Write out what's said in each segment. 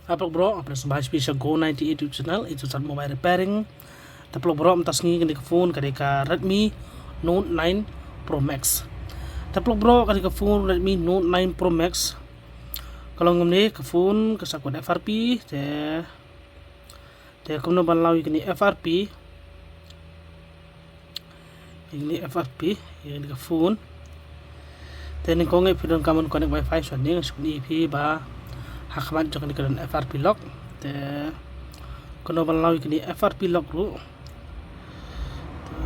Apa bro, apa sebahas bisa Go 98 YouTube channel itu saat mobile repairing. Tapi bro, entas ni kani phone kani ka Redmi Note 9 Pro Max. Tapi bro, kani ka phone Redmi Note 9 Pro Max. Kalau ngamne ka phone ka sakot FRP te kumno banlaw kani FRP. Ini FRP, ini ka phone. Te ni ko ngai pidon kaman connect wifi so ni ngasuni IP ba hakman jok ni kan FRP lock te kono banlaw kini FRP lock ru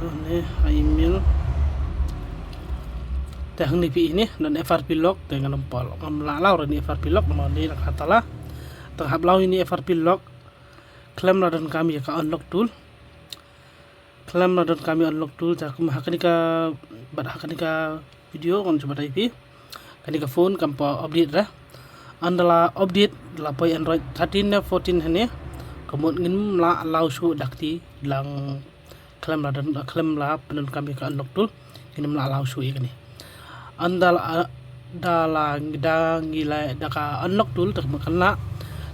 to ne email te hang ni pi ini dan FRP lock te ngam pol ngam law ni FRP lock mo ni nakatala to hablaw ini FRP lock klaim na dan kami ka unlock tool klaim na dan kami unlock tool ta kum hakanika video kon coba IP kanika phone kampa update ra andala update la poi Android 13 na 14 hane kemudian ngin la allow su dakti lang klaim la penun kami ka unlock tool ngin la allow su ikani andala ngila daka unlock tool tak makana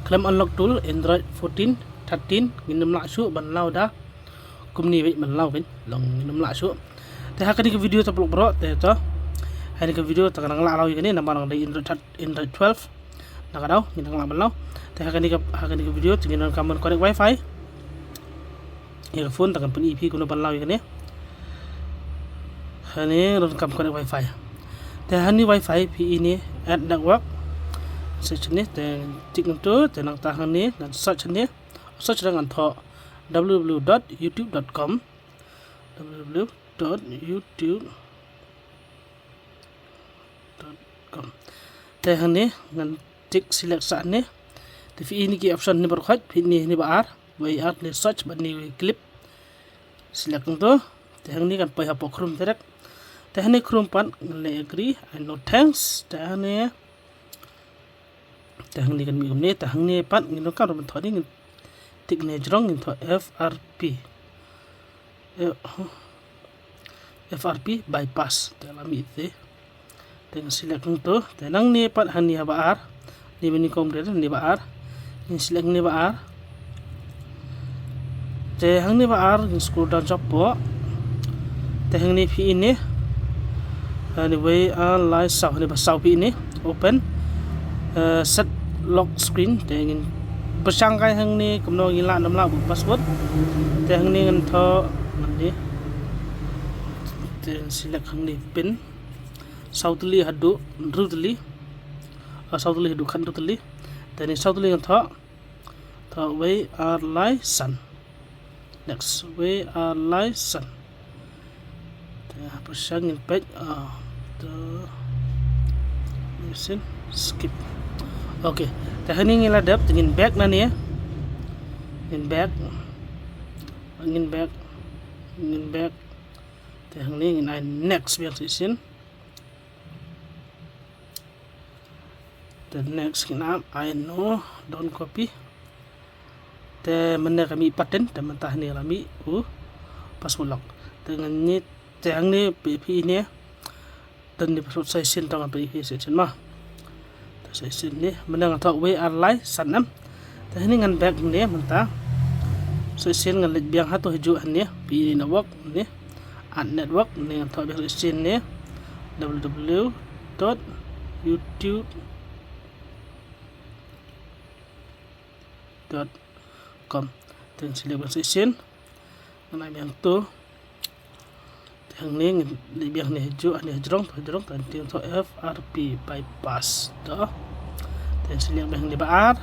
klaim unlock tool Android 14 13 ngin la su ban law da kumni wi ban law bin long ngin la su te hakani ke video taplok bro te to hari ke video tak nang la law ikani namang dari Android 12 nakadaw minang laban law te hakani ka video tingin kaman connect wifi ya phone takan pun IP kuno ban law ikani hani ron kam connect wifi te hani wifi pi ini add network search ni te tik to te nang tahan ni dan search dengan tho www.youtube.com te hani ngan tik select saat ni tapi ini ki option ni berkhat ini baar WR ni search ban ni clip select tu tehang ni kan pai hapo chrome direct tehang ni chrome pan le agree and no thanks tehang ni kan mi ni tehang ni pan ngino kan rom thoni tik ne jrong in tho FRP bypass dalam itu teng select tu tenang ni pan hani baar ni mini komputer ni baar ni select ni baar te hang ni baar ni scroll down chapo te hang ni pi ini ni way live saw ni ba saw pi ini open set lock screen te ngin bersangkai hang ni kumno ngila namla bu password te hang ni ngan tho ni te select hang ni pin sautli hadu rutli sautli hadu kan rutli dan ini sautli yang tho we are license next we are license ya persang in page the listen skip okay tah ni ngiladap dengan back na ni ya in back tah ni ngin next biar isin the next kinam I know don't copy te mana kami paten te mentah ni kami password lock dengan ni tang ni pp ni dan di password session tangan pp session mah session ni mana ngata we are live sanam te ni ngan back ni mentah session ngan lek biang hatu hiju ni pi network ni ad network ni ngata back session ni www.youtube.com dan select session ngan yang tu yang ni biang ni hiju ani jrong dan tiang to FRP bypass dah dan select yang di baar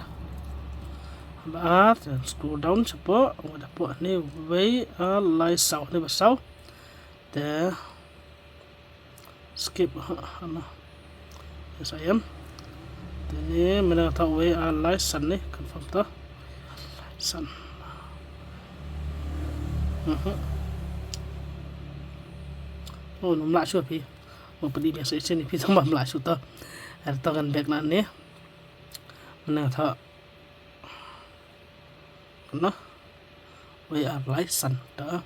dan scroll down cepo ada po ni way live saw ni basau dah skip ana sayam ini mana tahu way live san ni confirm tu san oh nomla su pi mo pedi biasa sini pi tambah mla su to ada kan back na ni mana tahu no way live san dah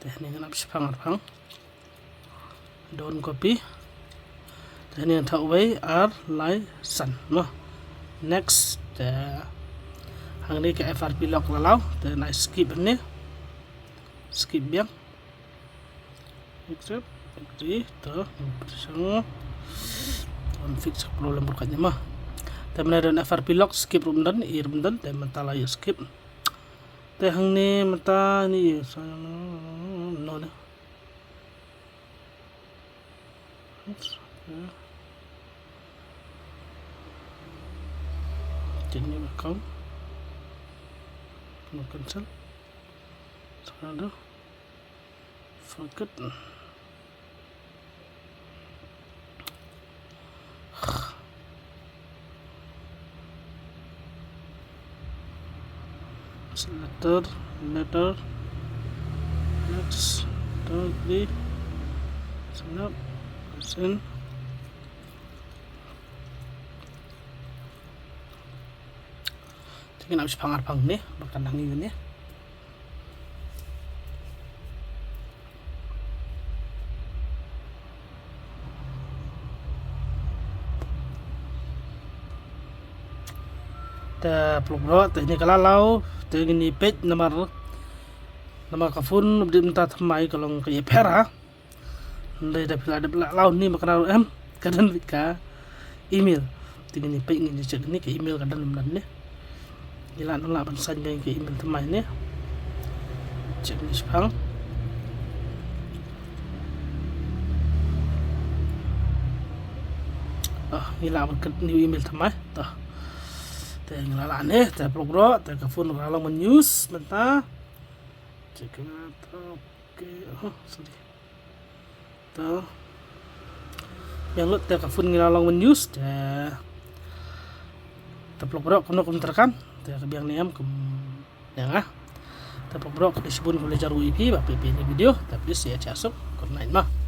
teknik nak sepang don't copy teknik tahu way live san no next hang ni ke FRP lock lalau te na skip ni skip biang accept agree to sang on fix problem berkatnya mah te mana dan FRP lock skip rumdan te mentala ya skip te hang ni mata ni no ne jadi account no cancel sekarang forget letter next di snap send jadi nak pangar-pang ni makan angin ni ta peluk ini kalau ini page nomor kafun di minta thamai kalau ke pera ndai da pila lau ni makana em kadan ka email ini page ini cek ni ke email kadan namnan ni gila nolak bansan yang ke email thamai ni cek ni sepang gila ban new email thamai tah te ngalalaan te progro te kafun ngalang news menta cek oke sorry to yang lu te kafun ngalang news te progro kuno terkan te kabiang niam kum yang te progro ke disebut oleh jaru IP ba PP ini video tapi saya casuk kurnain mah